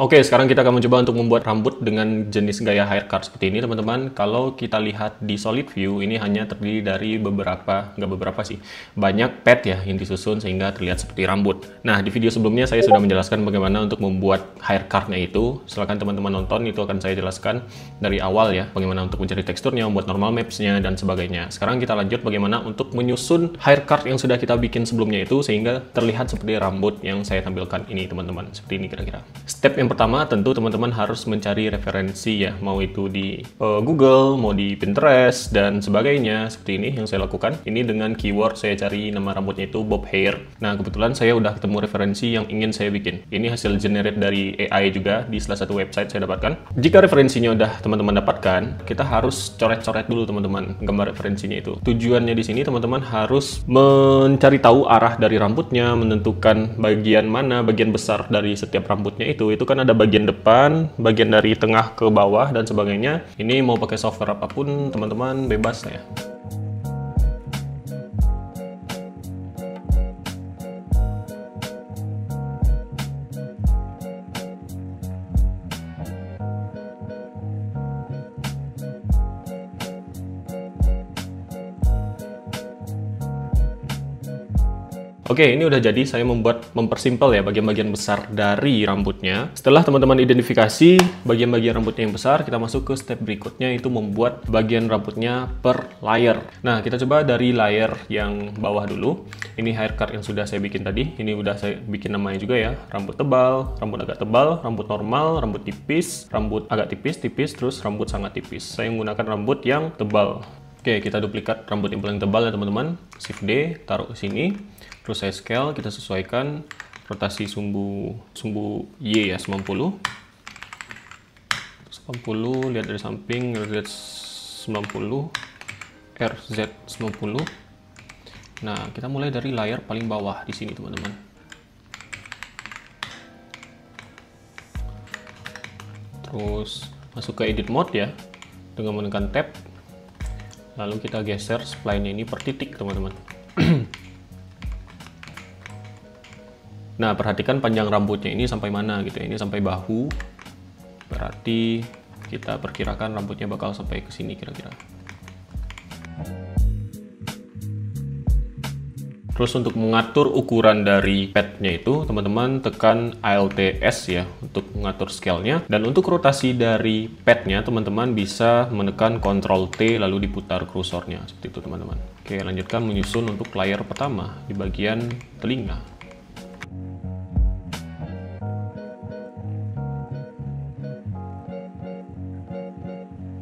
Oke, sekarang kita akan mencoba untuk membuat rambut dengan jenis gaya haircut seperti ini, teman-teman. Kalau kita lihat di Solid View, ini hanya terdiri dari banyak pad ya yang disusun sehingga terlihat seperti rambut. Nah, di video sebelumnya saya sudah menjelaskan bagaimana untuk membuat haircutnya itu. Silakan teman-teman nonton, itu akan saya jelaskan dari awal ya, bagaimana untuk mencari teksturnya, membuat normal maps-nya, dan sebagainya. Sekarang kita lanjut bagaimana untuk menyusun haircut yang sudah kita bikin sebelumnya itu, sehingga terlihat seperti rambut yang saya tampilkan ini, teman-teman. Seperti ini kira-kira. Step yang pertama, tentu teman-teman harus mencari referensi ya, mau itu di Google, mau di Pinterest, dan sebagainya. Seperti ini yang saya lakukan. Ini dengan keyword saya cari nama rambutnya itu bob hair. Nah, kebetulan saya udah ketemu referensi yang ingin saya bikin. Ini hasil generate dari AI juga di salah satu website saya dapatkan. Jika referensinya udah teman-teman dapatkan, kita harus coret-coret dulu teman-teman gambar referensinya itu. Tujuannya di sini teman-teman harus mencari tahu arah dari rambutnya, menentukan bagian mana, bagian besar dari setiap rambutnya itu kan ada bagian depan, bagian dari tengah ke bawah, dan sebagainya. Ini mau pakai software apapun, teman-teman bebas ya. Oke, ini udah jadi. Saya mempersimpel ya bagian-bagian besar dari rambutnya. Setelah teman-teman identifikasi bagian-bagian rambutnya yang besar, kita masuk ke step berikutnya, itu membuat bagian rambutnya per layer. Nah, kita coba dari layer yang bawah dulu. Ini haircut yang sudah saya bikin tadi. Ini udah saya bikin namanya juga ya. Rambut tebal, rambut agak tebal, rambut normal, rambut tipis, rambut agak tipis, terus rambut sangat tipis. Saya menggunakan rambut yang tebal. Oke, kita duplikat rambut yang paling tebal ya teman-teman. Shift D, taruh ke sini. Terus saya scale, kita sesuaikan rotasi sumbu Y ya, 90. 90, lihat dari samping, RZ 90, RZ 90. Nah, kita mulai dari layar paling bawah di sini teman-teman. Terus masuk ke edit mode ya, dengan menekan tab. Lalu kita geser spline-nya ini per titik teman-teman. Nah, perhatikan panjang rambutnya ini sampai mana gitu ya. Ini sampai bahu. Berarti kita perkirakan rambutnya bakal sampai ke sini kira-kira. Terus untuk mengatur ukuran dari padnya itu, teman-teman tekan Alt S ya untuk mengatur scale-nya. Dan untuk rotasi dari padnya, teman-teman bisa menekan Ctrl T lalu diputar kursornya. Seperti itu teman-teman. Oke, lanjutkan menyusun untuk layer pertama di bagian telinga.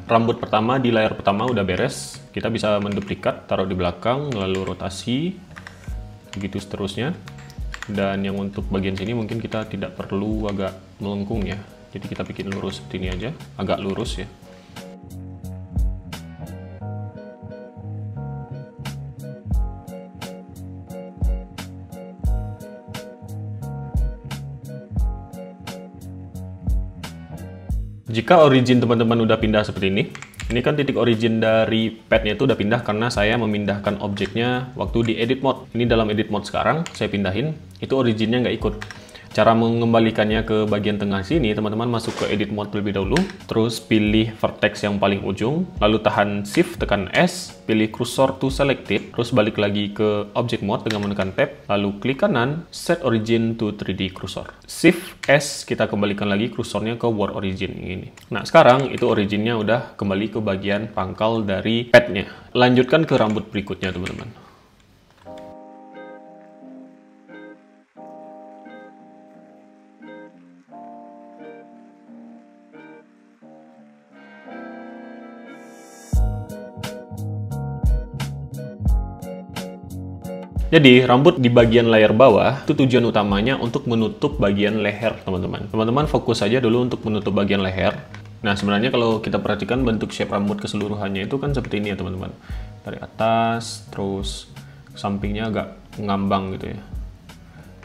Rambut pertama di layar pertama udah beres, kita bisa menduplikat, taruh di belakang, lalu rotasi, begitu seterusnya. Dan yang untuk bagian sini mungkin kita tidak perlu agak melengkung ya, jadi kita bikin lurus seperti ini aja, agak lurus ya. Jika origin teman-teman udah pindah seperti ini kan titik origin dari padnya itu udah pindah karena saya memindahkan objeknya waktu di edit mode. Ini dalam edit mode sekarang, saya pindahin, itu originnya nggak ikut. Cara mengembalikannya ke bagian tengah sini, teman-teman masuk ke edit mode terlebih dahulu, terus pilih vertex yang paling ujung, lalu tahan shift, tekan S, pilih cursor to selected, terus balik lagi ke object mode dengan menekan tab, lalu klik kanan, set origin to 3D cursor. Shift S, kita kembalikan lagi kursornya ke world origin ini. Nah, sekarang itu originnya udah kembali ke bagian pangkal dari padnya. Lanjutkan ke rambut berikutnya, teman-teman. Jadi, rambut di bagian layar bawah itu tujuan utamanya untuk menutup bagian leher, teman-teman. Teman-teman fokus saja dulu untuk menutup bagian leher. Nah, sebenarnya kalau kita perhatikan bentuk shape rambut keseluruhannya itu kan seperti ini ya, teman-teman. Dari atas, terus sampingnya agak ngambang gitu ya.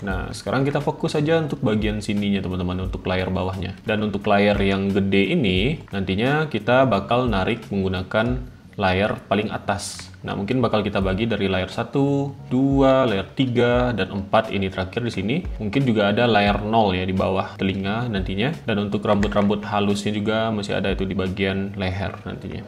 Nah, sekarang kita fokus saja untuk bagian sininya, teman-teman, untuk layar bawahnya. Dan untuk layar yang gede ini, nantinya kita bakal narik menggunakan layar paling atas. Nah, mungkin bakal kita bagi dari layer 1, 2, layer 3, dan 4 ini terakhir di sini. Mungkin juga ada layer 0 ya di bawah telinga nantinya. Dan untuk rambut-rambut halusnya juga masih ada itu di bagian leher nantinya.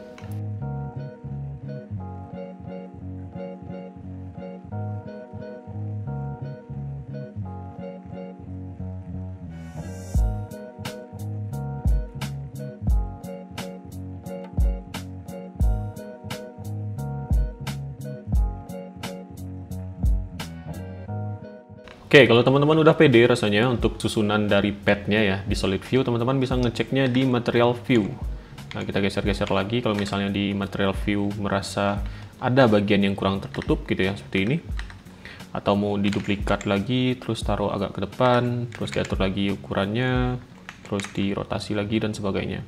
Oke, kalau teman-teman udah pede rasanya untuk susunan dari padnya ya di Solid View, teman-teman bisa ngeceknya di Material View. Nah, kita geser-geser lagi kalau misalnya di Material View merasa ada bagian yang kurang tertutup gitu ya, seperti ini. Atau mau diduplikat lagi, terus taruh agak ke depan, terus diatur lagi ukurannya, terus dirotasi lagi dan sebagainya.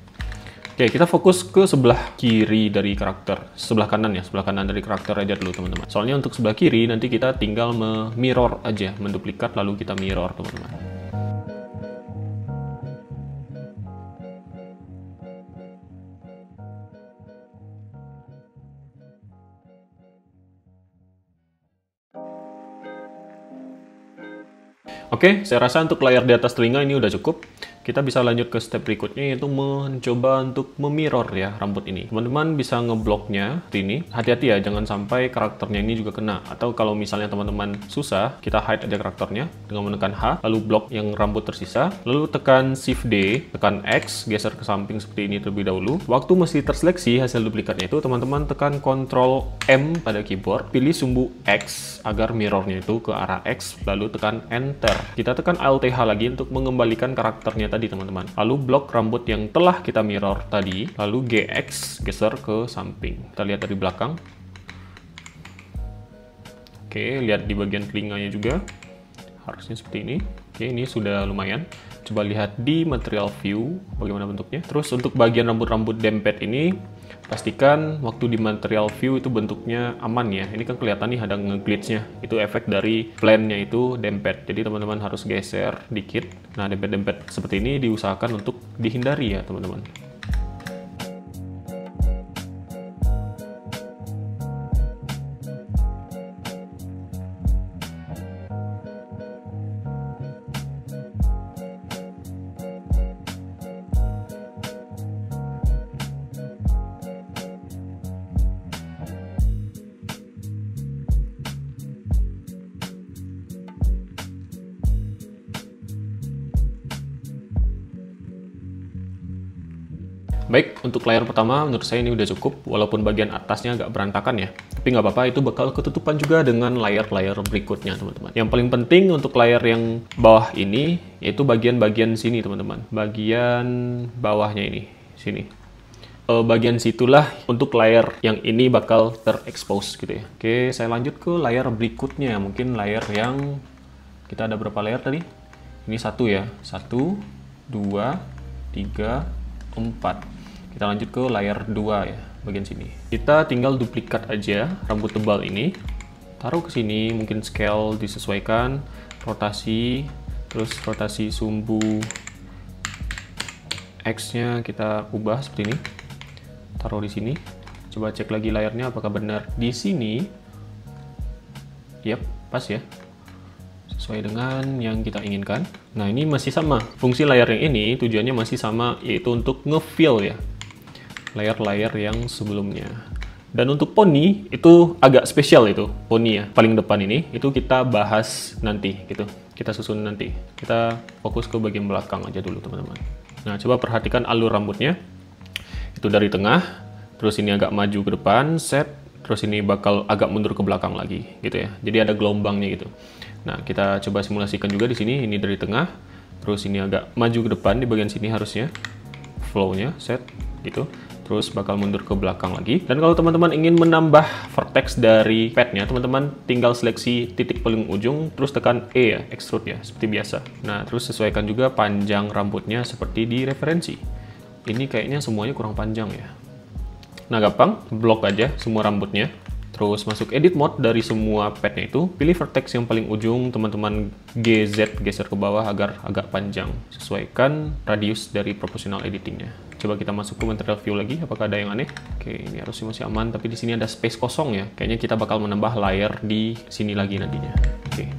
Oke, kita fokus ke sebelah kiri dari karakter. Sebelah kanan ya, sebelah kanan dari karakter aja dulu teman-teman. Soalnya untuk sebelah kiri nanti kita tinggal mirror aja, menduplikat lalu kita mirror teman-teman. Oke, saya rasa untuk layar di atas telinga ini udah cukup. Kita bisa lanjut ke step berikutnya, yaitu mencoba untuk memirror ya rambut ini. Teman-teman bisa ngebloknya seperti ini. Hati-hati ya, jangan sampai karakternya ini juga kena. Atau kalau misalnya teman-teman susah, kita hide aja karakternya dengan menekan H, lalu blok yang rambut tersisa, lalu tekan Shift D, tekan X, geser ke samping seperti ini terlebih dahulu. Waktu masih terseleksi hasil duplikatnya itu, teman-teman tekan Ctrl M pada keyboard, pilih sumbu X agar mirrornya itu ke arah X, lalu tekan Enter. Kita tekan Alt H lagi untuk mengembalikan karakternya tadi teman-teman. Lalu blok rambut yang telah kita mirror tadi, lalu GX geser ke samping. Kita lihat dari belakang. Oke, lihat di bagian telinganya juga. Harusnya seperti ini. Oke, ini sudah lumayan. Coba lihat di Material View bagaimana bentuknya. Terus untuk bagian rambut-rambut dempet ini, pastikan waktu di Material View itu bentuknya aman ya. Ini kan kelihatan nih ada nge-glitch-nya. Itu efek dari plan-nya itu dempet. Jadi teman-teman harus geser dikit. Nah, dempet-dempet seperti ini diusahakan untuk dihindari ya teman-teman. Baik, untuk layar pertama menurut saya ini udah cukup, walaupun bagian atasnya agak berantakan ya. Tapi nggak apa-apa, itu bakal ketutupan juga dengan layar-layar berikutnya, teman-teman. Yang paling penting untuk layar yang bawah ini, yaitu bagian-bagian sini, teman-teman. Bagian bawahnya ini, sini. Bagian situlah untuk layar yang ini bakal terekspos gitu ya. Oke, saya lanjut ke layar berikutnya. Mungkin layar yang, kita ada berapa layar tadi? Ini satu ya. 1, 2, 3, 4. Kita lanjut ke layar 2 ya, bagian sini. Kita tinggal duplikat aja rambut tebal ini. Taruh ke sini, mungkin scale disesuaikan, rotasi, terus rotasi sumbu X-nya kita ubah seperti ini. Taruh di sini. Coba cek lagi layarnya apakah benar di sini. Yap, pas ya. Sesuai dengan yang kita inginkan. Nah, ini masih sama. Fungsi layar yang ini tujuannya masih sama, yaitu untuk nge-fill ya layar-layar yang sebelumnya. Dan untuk poni itu agak spesial, itu poni ya, paling depan ini itu kita bahas nanti gitu. Kita susun nanti. Kita fokus ke bagian belakang aja dulu teman-teman. Nah, coba perhatikan alur rambutnya. Itu dari tengah, terus ini agak maju ke depan, set, terus ini bakal agak mundur ke belakang lagi gitu ya. Jadi ada gelombangnya gitu. Nah, kita coba simulasikan juga di sini. Ini dari tengah, terus ini agak maju ke depan di bagian sini harusnya. Flow-nya, set, gitu. Terus bakal mundur ke belakang lagi. Dan kalau teman-teman ingin menambah vertex dari padnya, teman-teman tinggal seleksi titik paling ujung, terus tekan E ya, extrude ya, seperti biasa. Nah, terus sesuaikan juga panjang rambutnya seperti di referensi. Ini kayaknya semuanya kurang panjang ya. Nah, gampang, blok aja semua rambutnya. Terus masuk edit mode dari semua padnya itu, pilih vertex yang paling ujung, teman-teman GZ geser ke bawah agar agak panjang. Sesuaikan radius dari proportional editingnya. Coba kita masuk ke material view lagi, apakah ada yang aneh? Oke, ini harusnya masih aman, tapi di sini ada space kosong ya. Kayaknya kita bakal menambah layer di sini lagi nantinya. Oke.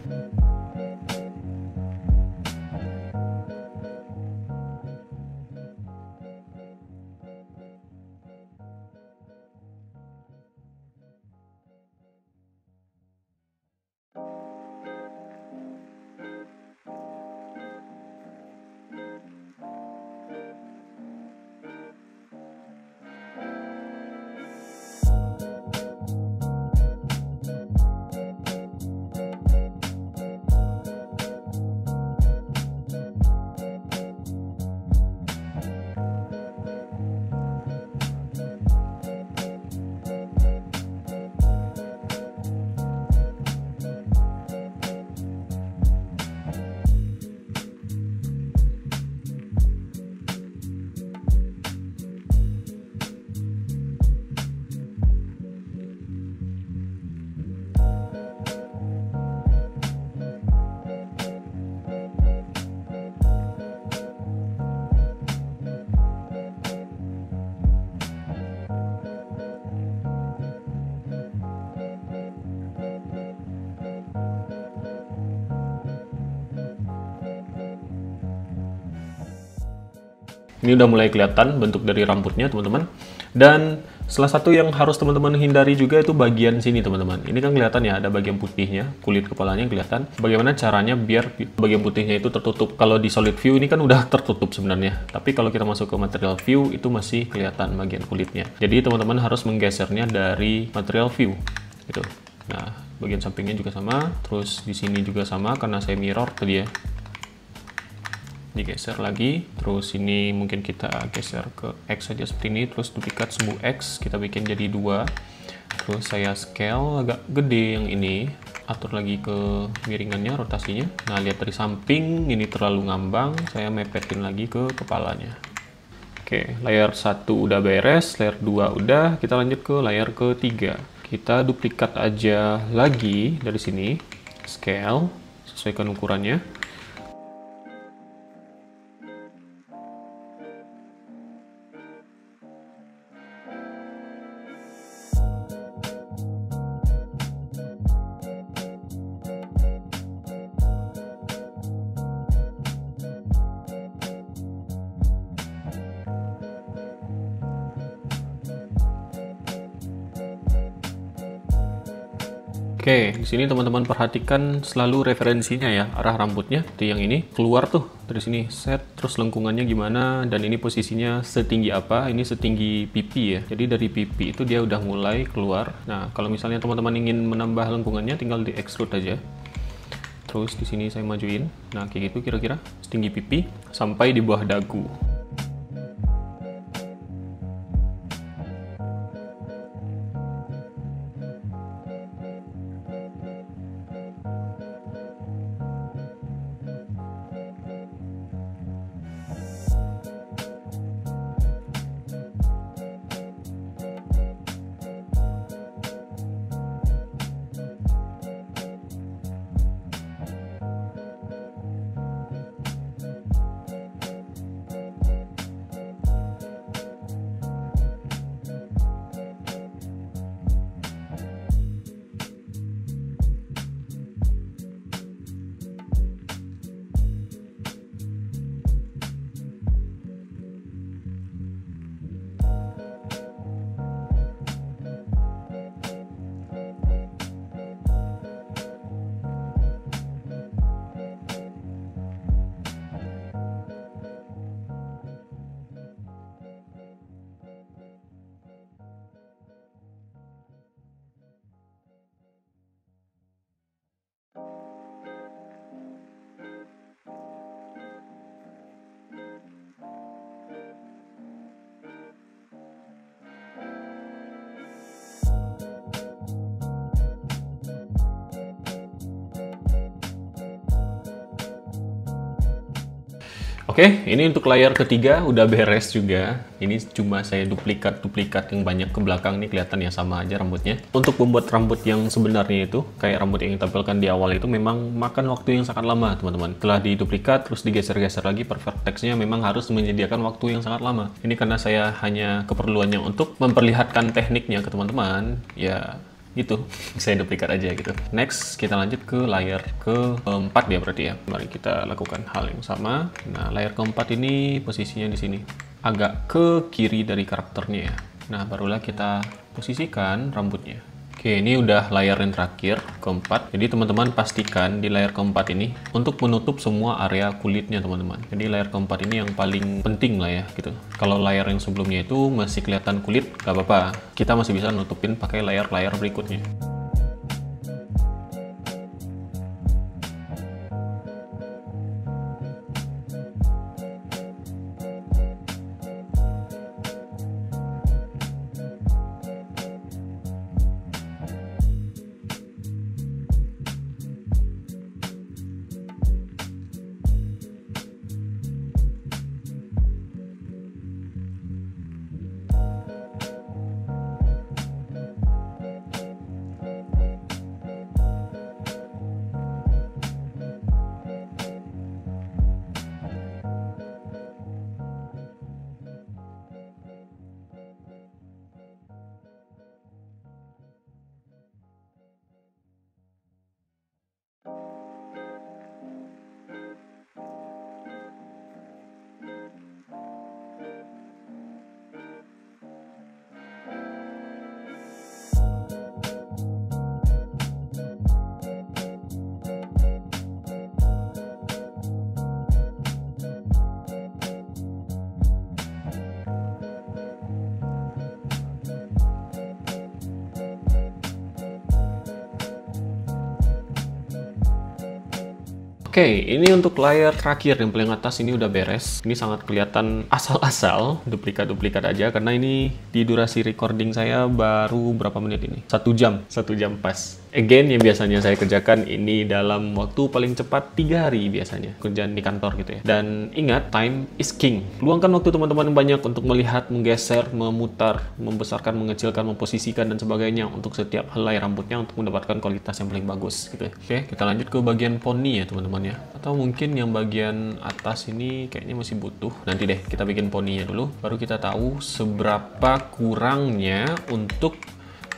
Ini udah mulai kelihatan bentuk dari rambutnya, teman-teman. Dan salah satu yang harus teman-teman hindari juga itu bagian sini, teman-teman. Ini kan kelihatan ya, ada bagian putihnya, kulit kepalanya kelihatan. Bagaimana caranya biar bagian putihnya itu tertutup? Kalau di solid view ini kan udah tertutup sebenarnya. Tapi kalau kita masuk ke material view, itu masih kelihatan bagian kulitnya. Jadi teman-teman harus menggesernya dari material view. Gitu. Nah, bagian sampingnya juga sama. Terus di sini juga sama, karena saya mirror tadi ya. Digeser lagi, terus ini mungkin kita geser ke X saja seperti ini, terus duplikat sumbu X kita bikin jadi 2, terus saya scale agak gede yang ini, atur lagi ke miringannya, rotasinya. Nah, lihat dari samping ini terlalu ngambang, saya mepetin lagi ke kepalanya. Oke, layer 1 udah beres, layer 2 udah, kita lanjut ke layer ketiga. Kita duplikat aja lagi dari sini, scale, sesuaikan ukurannya. Oke, di sini teman-teman perhatikan selalu referensinya ya, arah rambutnya. Itu yang ini keluar tuh dari sini, set, terus lengkungannya gimana, dan ini posisinya setinggi apa? Ini setinggi pipi ya. Jadi dari pipi itu dia udah mulai keluar. Nah, kalau misalnya teman-teman ingin menambah lengkungannya, tinggal di extrude aja. Terus di sini saya majuin. Nah, kayak gitu kira-kira setinggi pipi sampai di bawah dagu. Oke, ini untuk layar ketiga udah beres juga. Ini cuma saya duplikat yang banyak ke belakang nih, kelihatan ya sama aja rambutnya. Untuk membuat rambut yang sebenarnya itu, kayak rambut yang ditampilkan di awal itu memang makan waktu yang sangat lama, teman-teman. Setelah diduplikat, terus digeser-geser lagi per vertexnya memang harus menyediakan waktu yang sangat lama. Ini karena saya hanya keperluannya untuk memperlihatkan tekniknya ke teman-teman, ya gitu, saya duplikat aja gitu. Next, kita lanjut ke layar keempat ya berarti ya. Mari kita lakukan hal yang sama. Nah, layar keempat ini posisinya di sini. Agak ke kiri dari karakternya ya. Nah, barulah kita posisikan rambutnya. Oke, ini udah layar yang terakhir, keempat. Jadi teman-teman pastikan di layar keempat ini untuk menutup semua area kulitnya teman-teman. Jadi layar keempat ini yang paling penting lah ya gitu. Kalau layar yang sebelumnya itu masih kelihatan kulit, gak apa-apa. Kita masih bisa nutupin pakai layar-layar berikutnya. Oke, ini untuk layar terakhir yang paling atas ini udah beres. Ini sangat kelihatan asal-asal, duplikat-duplikat aja karena ini di durasi recording saya baru berapa menit ini? 1 jam pas. Again, yang biasanya saya kerjakan ini dalam waktu paling cepat 3 hari biasanya kerjaan di kantor gitu ya. Dan ingat, time is king. Luangkan waktu teman-teman banyak untuk melihat, menggeser, memutar, membesarkan, mengecilkan, memposisikan dan sebagainya untuk setiap helai rambutnya untuk mendapatkan kualitas yang paling bagus gitu ya. Oke, kita lanjut ke bagian poni ya teman-teman ya. Atau mungkin yang bagian atas ini kayaknya masih butuh. Nanti deh kita bikin poninya dulu, baru kita tahu seberapa kurangnya untuk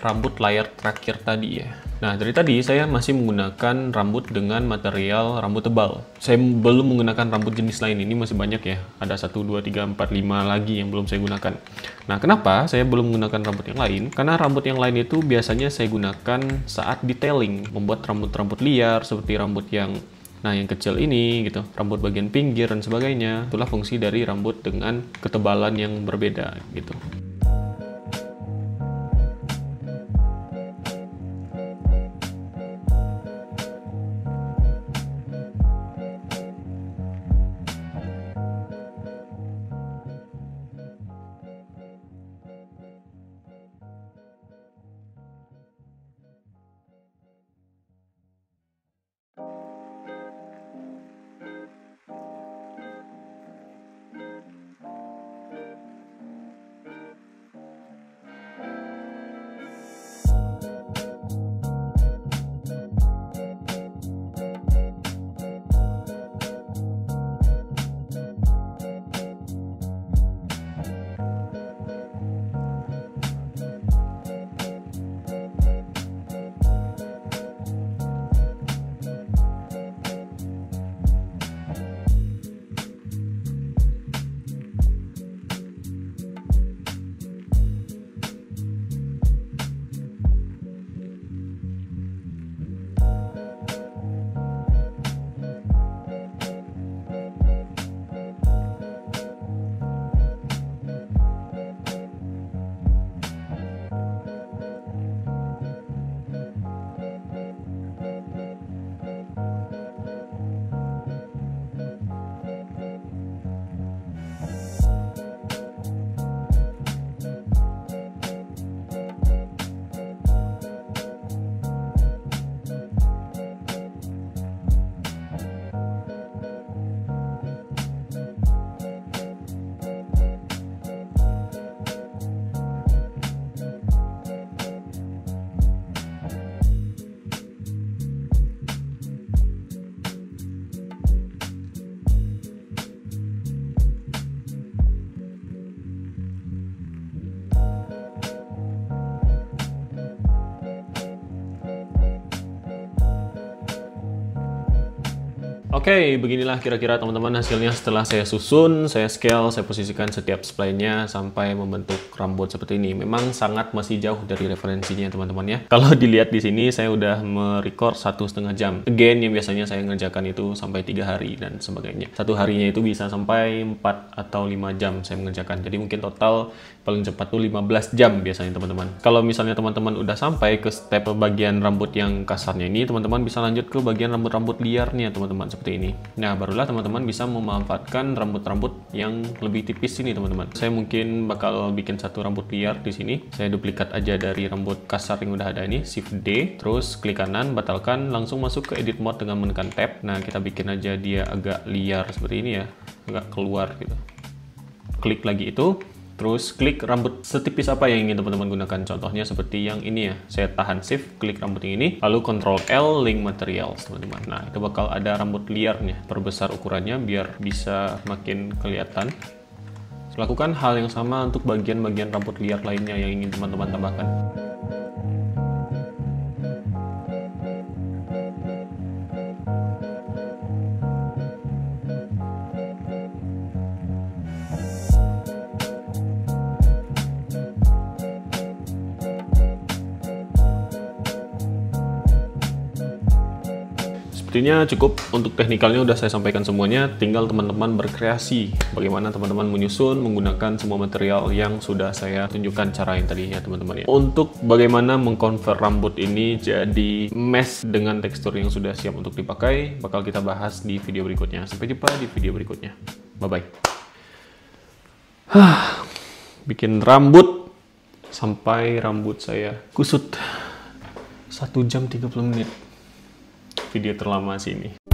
rambut layar terakhir tadi ya. Nah, dari tadi saya masih menggunakan rambut dengan material rambut tebal. Saya belum menggunakan rambut jenis lain, ini masih banyak ya. Ada 1, 2, 3, 4, 5 lagi yang belum saya gunakan. Nah, kenapa saya belum menggunakan rambut yang lain? Karena rambut yang lain itu biasanya saya gunakan saat detailing, membuat rambut-rambut liar seperti rambut yang kecil ini gitu, rambut bagian pinggir dan sebagainya. Itulah fungsi dari rambut dengan ketebalan yang berbeda gitu. Oke, beginilah kira-kira teman-teman hasilnya setelah saya susun, saya scale, saya posisikan setiap spline-nya sampai membentuk rambut seperti ini. Memang sangat masih jauh dari referensinya teman-teman ya. Kalau dilihat di sini saya udah merecord 1,5 jam. Again, yang biasanya saya ngerjakan itu sampai 3 hari dan sebagainya. Satu harinya itu bisa sampai 4 atau 5 jam saya mengerjakan. Jadi mungkin total paling cepat tuh 15 jam biasanya teman-teman. Kalau misalnya teman-teman udah sampai ke step bagian rambut yang kasarnya ini, teman-teman bisa lanjut ke bagian rambut-rambut liarnya teman-teman. Seperti ini. Nah, barulah teman-teman bisa memanfaatkan rambut-rambut yang lebih tipis ini, teman-teman. Saya mungkin bakal bikin satu rambut liar di sini. Saya duplikat aja dari rambut kasar yang udah ada ini, Shift D, terus klik kanan, batalkan, langsung masuk ke edit mode dengan menekan tab. Nah, kita bikin aja dia agak liar seperti ini ya, agak keluar gitu. Klik lagi itu. Terus klik rambut setipis apa yang ingin teman-teman gunakan. Contohnya seperti yang ini ya. Saya tahan shift, klik rambut yang ini, lalu Ctrl L, link materials teman-teman. Nah, itu bakal ada rambut liarnya. Perbesar ukurannya biar bisa makin kelihatan. Lakukan hal yang sama untuk bagian-bagian rambut liar lainnya yang ingin teman-teman tambahkan. Sepertinya cukup untuk teknikalnya udah saya sampaikan semuanya, tinggal teman-teman berkreasi bagaimana teman-teman menyusun menggunakan semua material yang sudah saya tunjukkan cara yang tadi ya teman-teman ya. Untuk bagaimana mengconvert rambut ini jadi mesh dengan tekstur yang sudah siap untuk dipakai, bakal kita bahas di video berikutnya. Sampai jumpa di video berikutnya. Bye-bye. Bikin rambut sampai rambut saya kusut 1 jam 30 menit. Video terlama sini.